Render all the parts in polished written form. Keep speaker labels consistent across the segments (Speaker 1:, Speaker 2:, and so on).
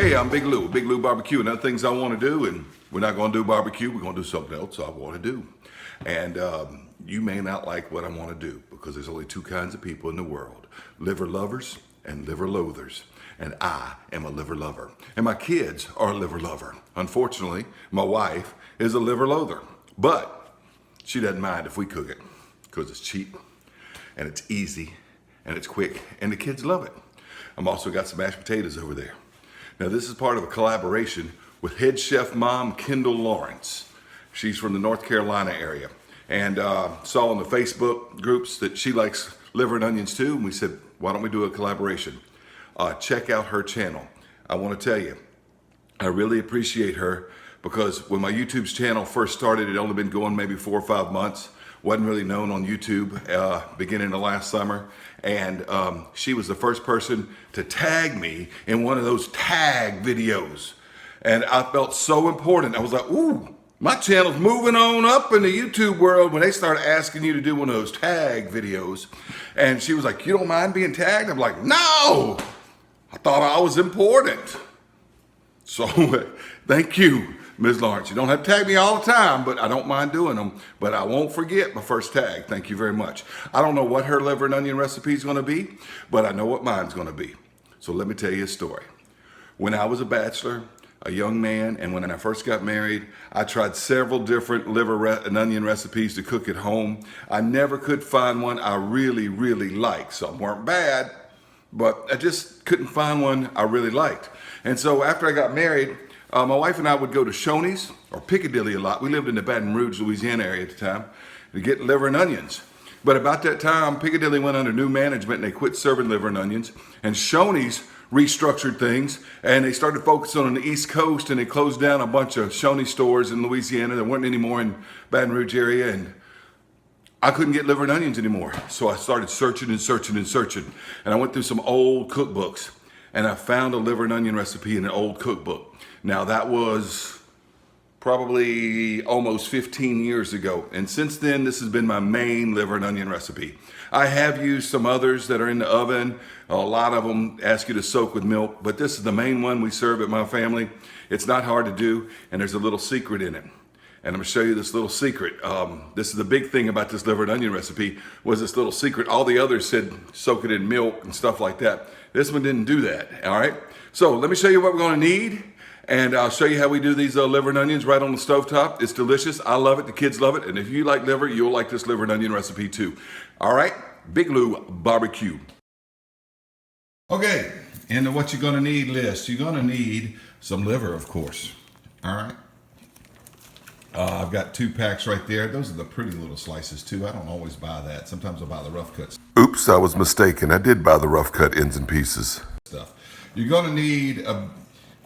Speaker 1: Hey, I'm Big Lou Barbecue, and other things I want to do, and we're not going to do barbecue, we're going to do something else I want to do. And you may not like what I want to do, because there's only two kinds of people in the world, liver lovers and liver loathers. And I am a liver lover. And my kids are a liver lover. Unfortunately, my wife is a liver loather. But she doesn't mind if we cook it, because it's cheap, and it's easy, and it's quick, and the kids love it. I've also got some mashed potatoes over there. Now, this is part of a collaboration with HeadChefMom Kendall Lawrence. She's from the North Carolina area, and saw on the Facebook groups that she likes liver and onions too, and we said, why don't we do a collaboration? Check out her channel. I want to tell you, I really appreciate her, because when my YouTube's channel first started, it only been going maybe 4 or 5 months. Wasn't really known on YouTube beginning of last summer. And she was the first person to tag me in one of those tag videos. And I felt so important. I was like, ooh, my channel's moving on up in the YouTube world when they started asking you to do one of those tag videos. And she was like, you don't mind being tagged? I'm like, no, I thought I was important. So thank you, Ms. Lawrence. You don't have to tag me all the time, but I don't mind doing them. But I won't forget my first tag. Thank you very much. I don't know what her liver and onion recipe is going to be, but I know what mine's going to be. So let me tell you a story. When I was a bachelor, a young man, and when I first got married, I tried several different liver and onion recipes to cook at home. I never could find one I really, really liked. Some weren't bad, but I just couldn't find one I really liked. And so after I got married, my wife and I would go to Shoney's or Piccadilly a lot. We lived in the Baton Rouge, Louisiana area at the time, to get liver and onions. But about that time, Piccadilly went under new management and they quit serving liver and onions. And Shoney's restructured things, and they started focusing on the East Coast, and they closed down a bunch of Shoney's stores in Louisiana. There weren't any more in Baton Rouge area, and I couldn't get liver and onions anymore. So I started searching and searching and searching. And I went through some old cookbooks, and I found a liver and onion recipe in an old cookbook. Now, that was probably almost 15 years ago. And since then, this has been my main liver and onion recipe. I have used some others that are in the oven. A lot of them ask you to soak with milk, but this is the main one we serve at my family. It's not hard to do, and there's a little secret in it. And I'm gonna show you this little secret. This is the big thing about this liver and onion recipe, was this little secret. All the others said soak it in milk and stuff like that. This one didn't do that, all right? So let me show you what we're gonna need, and I'll show you how we do these liver and onions right on the stovetop. It's delicious, I love it, the kids love it, and if you like liver, you'll like this liver and onion recipe too. All right, Big Lou Barbecue. Okay, and what you're gonna need list. You're gonna need some liver, of course, all right? I've got 2 packs right there. Those are the pretty little slices too. I don't always buy that. Sometimes I buy the rough cuts. Oops, I was mistaken. I did buy the rough cut ends and pieces. Stuff. You're gonna need a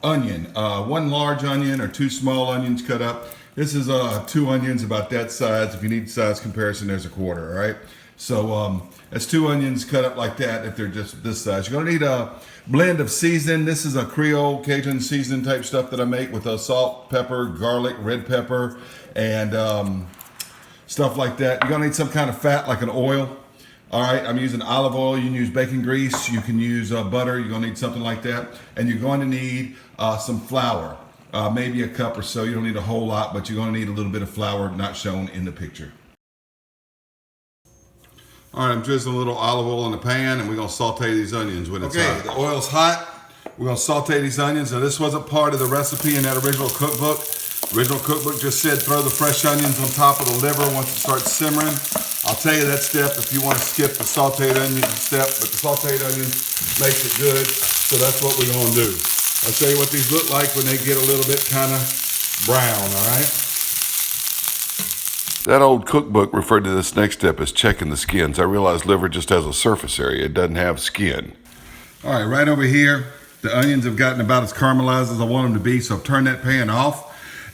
Speaker 1: onion, 1 large onion or 2 small onions cut up. This is 2 onions about that size. If you need size comparison, there's a quarter, all right? So that's 2 onions cut up like that if they're just this size. You're gonna need a blend of seasoning. This is a Creole Cajun seasoning type stuff that I make with salt, pepper, garlic, red pepper, and stuff like that. You're gonna need some kind of fat like an oil. All right, I'm using olive oil. You can use bacon grease. You can use butter. You're gonna need something like that. And you're going to need some flour, maybe a cup or so. You don't need a whole lot, but you're gonna need a little bit of flour not shown in the picture. All right, I'm drizzling a little olive oil in the pan, and we're gonna saute these onions when it's hot. The oil's hot. We're gonna saute these onions. Now, this wasn't part of the recipe in that original cookbook. Original cookbook just said throw the fresh onions on top of the liver once it starts simmering. I'll tell you that step if you want to skip the sauteed onion step, but the sauteed onion makes it good, so that's what we're gonna do. I'll show you what these look like when they get a little bit kind of brown, all right? That old cookbook referred to this next step as checking the skins. I realized liver just has a surface area. It doesn't have skin. All right, right over here, the onions have gotten about as caramelized as I want them to be, so I've turned that pan off.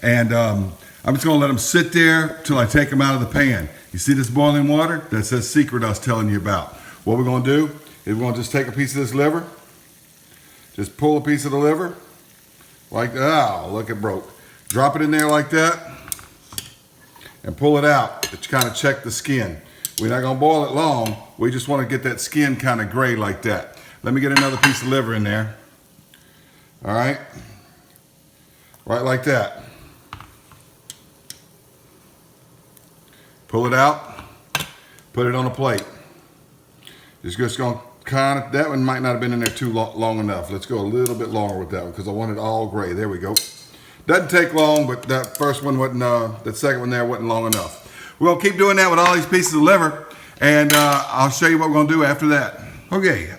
Speaker 1: And I'm just gonna let them sit there till I take them out of the pan. You see this boiling water? That's that secret I was telling you about. What we're gonna do is we're gonna just take a piece of this liver, just pull a piece of the liver, like that. Oh, look, it broke. Drop it in there like that, and pull it out to kind of check the skin. We're not gonna boil it long. We just wanna get that skin kind of gray like that. Let me get another piece of liver in there.
Speaker 2: All right, right like that. Pull it out, put it on a plate. It's just gonna kind of, that one might not have been in there too long enough. Let's go a little bit longer with that one because I want it all gray. There we go. Doesn't take long, but that first one wasn't, that second one there wasn't long enough. We're gonna keep doing that with all these pieces of liver, and I'll show you what we're gonna do after that. Okay,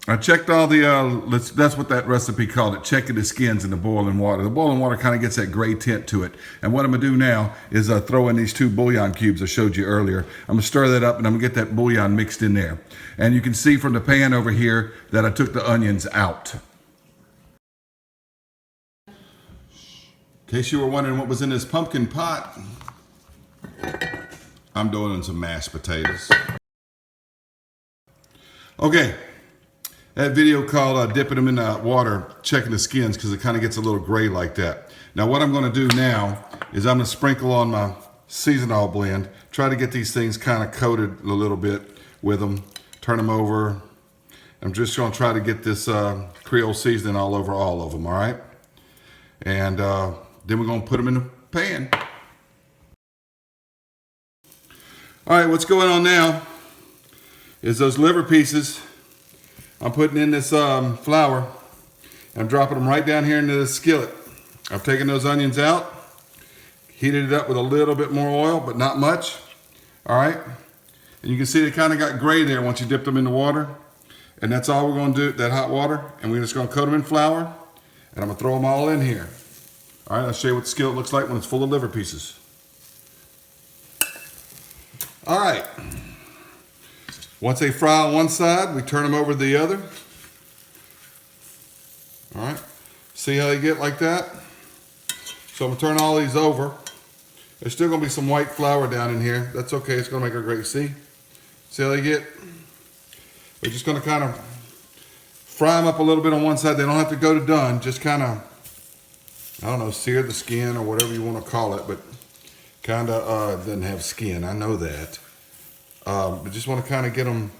Speaker 2: I checked all the, that's what that recipe called it, checking the skins in the boiling water. The boiling water kind of gets that gray tint to it. And what I'm gonna do now is throw in these 2 bouillon cubes I showed you earlier. I'm gonna stir that up and I'm gonna get that bouillon mixed in there. And you can see from the pan over here that I took the onions out. In case you were wondering what was in this pumpkin pot, I'm doing some mashed potatoes. Okay. That video called dipping them in the water, checking the skins, because it kind of gets a little gray like that. Now what I'm going to do now is I'm going to sprinkle on my seasonal blend, try to get these things kind of coated a little bit with them, turn them over. I'm just going to try to get this Creole seasoning all over all of them, all right? And then we're going to put them in the pan. All right, what's going on now is those liver pieces I'm putting in this flour. I'm dropping them right down here into the skillet. I've taken those onions out, heated it up with a little bit more oil, but not much. All right, and you can see they kind of got gray there once you dip them in the water. And that's all we're going to do, that hot water. And we're just going to coat them in flour, and I'm going to throw them all in here. All right, I'll show you what the skillet looks like when it's full of liver pieces. All right. Once they fry on one side, we turn them over to the other. All right, see how they get like that? So I'm gonna turn all these over. There's still gonna be some white flour down in here. That's okay, it's gonna make her great. See how they get? We're just gonna kind of fry them up a little bit on one side. They don't have to go to done, just kind of, I don't know, sear the skin or whatever you wanna call it, but kind of doesn't have skin, I know that. But just want to kind of get them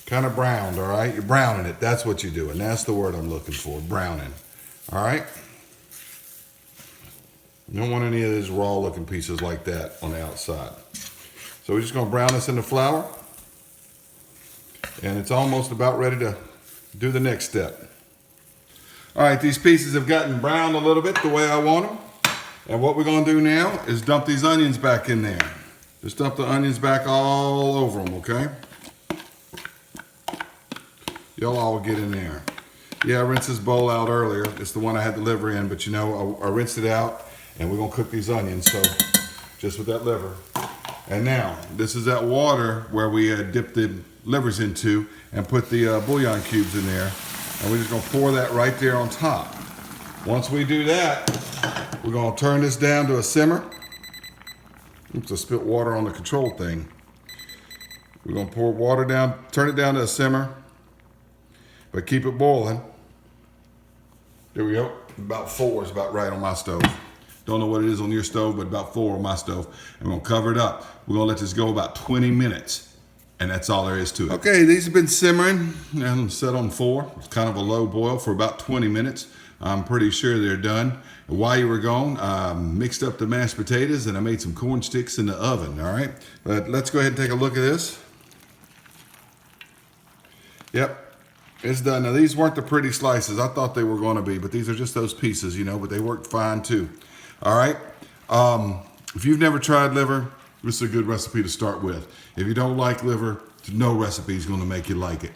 Speaker 2: kind of browned, all right? You're browning it. That's what you're doing. That's the word I'm looking for, browning. All right? You don't want any of these raw looking pieces like that on the outside. So we're just going to brown this in the flour. And it's almost about ready to do the next step. All right, these pieces have gotten browned a little bit the way I want them. And what we're going to do now is dump these onions back in there. Just dump the onions back all over them, okay? You'll all get in there. Yeah, I rinsed this bowl out earlier. It's the one I had the liver in, but you know, I rinsed it out, and we're gonna cook these onions, so just with that liver. And now, this is that water where we dipped the livers into and put the bouillon cubes in there, and we're just gonna pour that right there on top. Once we do that, we're gonna turn this down to a simmer. Oops, I spilled water on the control thing. We're gonna pour water down, turn it down to a simmer, but keep it boiling. There we go. About 4 is about right on my stove. Don't know what it is on your stove, but about 4 on my stove. And we're gonna cover it up. We're gonna let this go about 20 minutes. And that's all there is to it. Okay, these have been simmering and set on 4. It's kind of a low boil for about 20 minutes. I'm pretty sure they're done. While you were gone, I mixed up the mashed potatoes and I made some corn sticks in the oven, all right? But let's go ahead and take a look at this. Yep, it's done. Now these weren't the pretty slices I thought they were gonna be, but these are just those pieces, you know, but they worked fine too. All right, if you've never tried liver, this is a good recipe to start with. If you don't like liver, no recipe is gonna make you like it.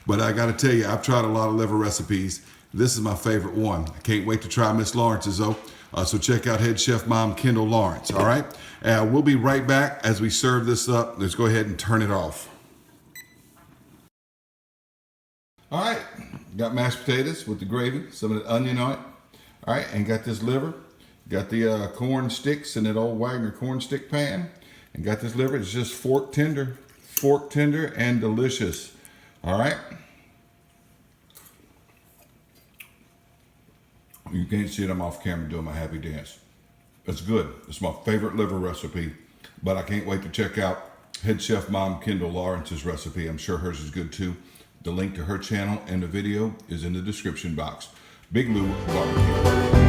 Speaker 2: But I gotta tell you, I've tried a lot of liver recipes. This is my favorite one. I can't wait to try Miss Lawrence's though. So check out HeadChefMom Kendall Lawrence, all right? We'll be right back as we serve this up. Let's go ahead and turn it off. All right, got mashed potatoes with the gravy, some of the onion on it. All right, and got this liver. Got the corn sticks in that old Wagner corn stick pan. And got this liver, it's just fork tender and delicious. All right. You can't see it, I'm off camera doing my happy dance. It's good. It's my favorite liver recipe, but I can't wait to check out HeadChefMom Kendall Lawrence's recipe. I'm sure hers is good too.
Speaker 1: The link to her channel and the video is in the description box. Big Lou Barbecue.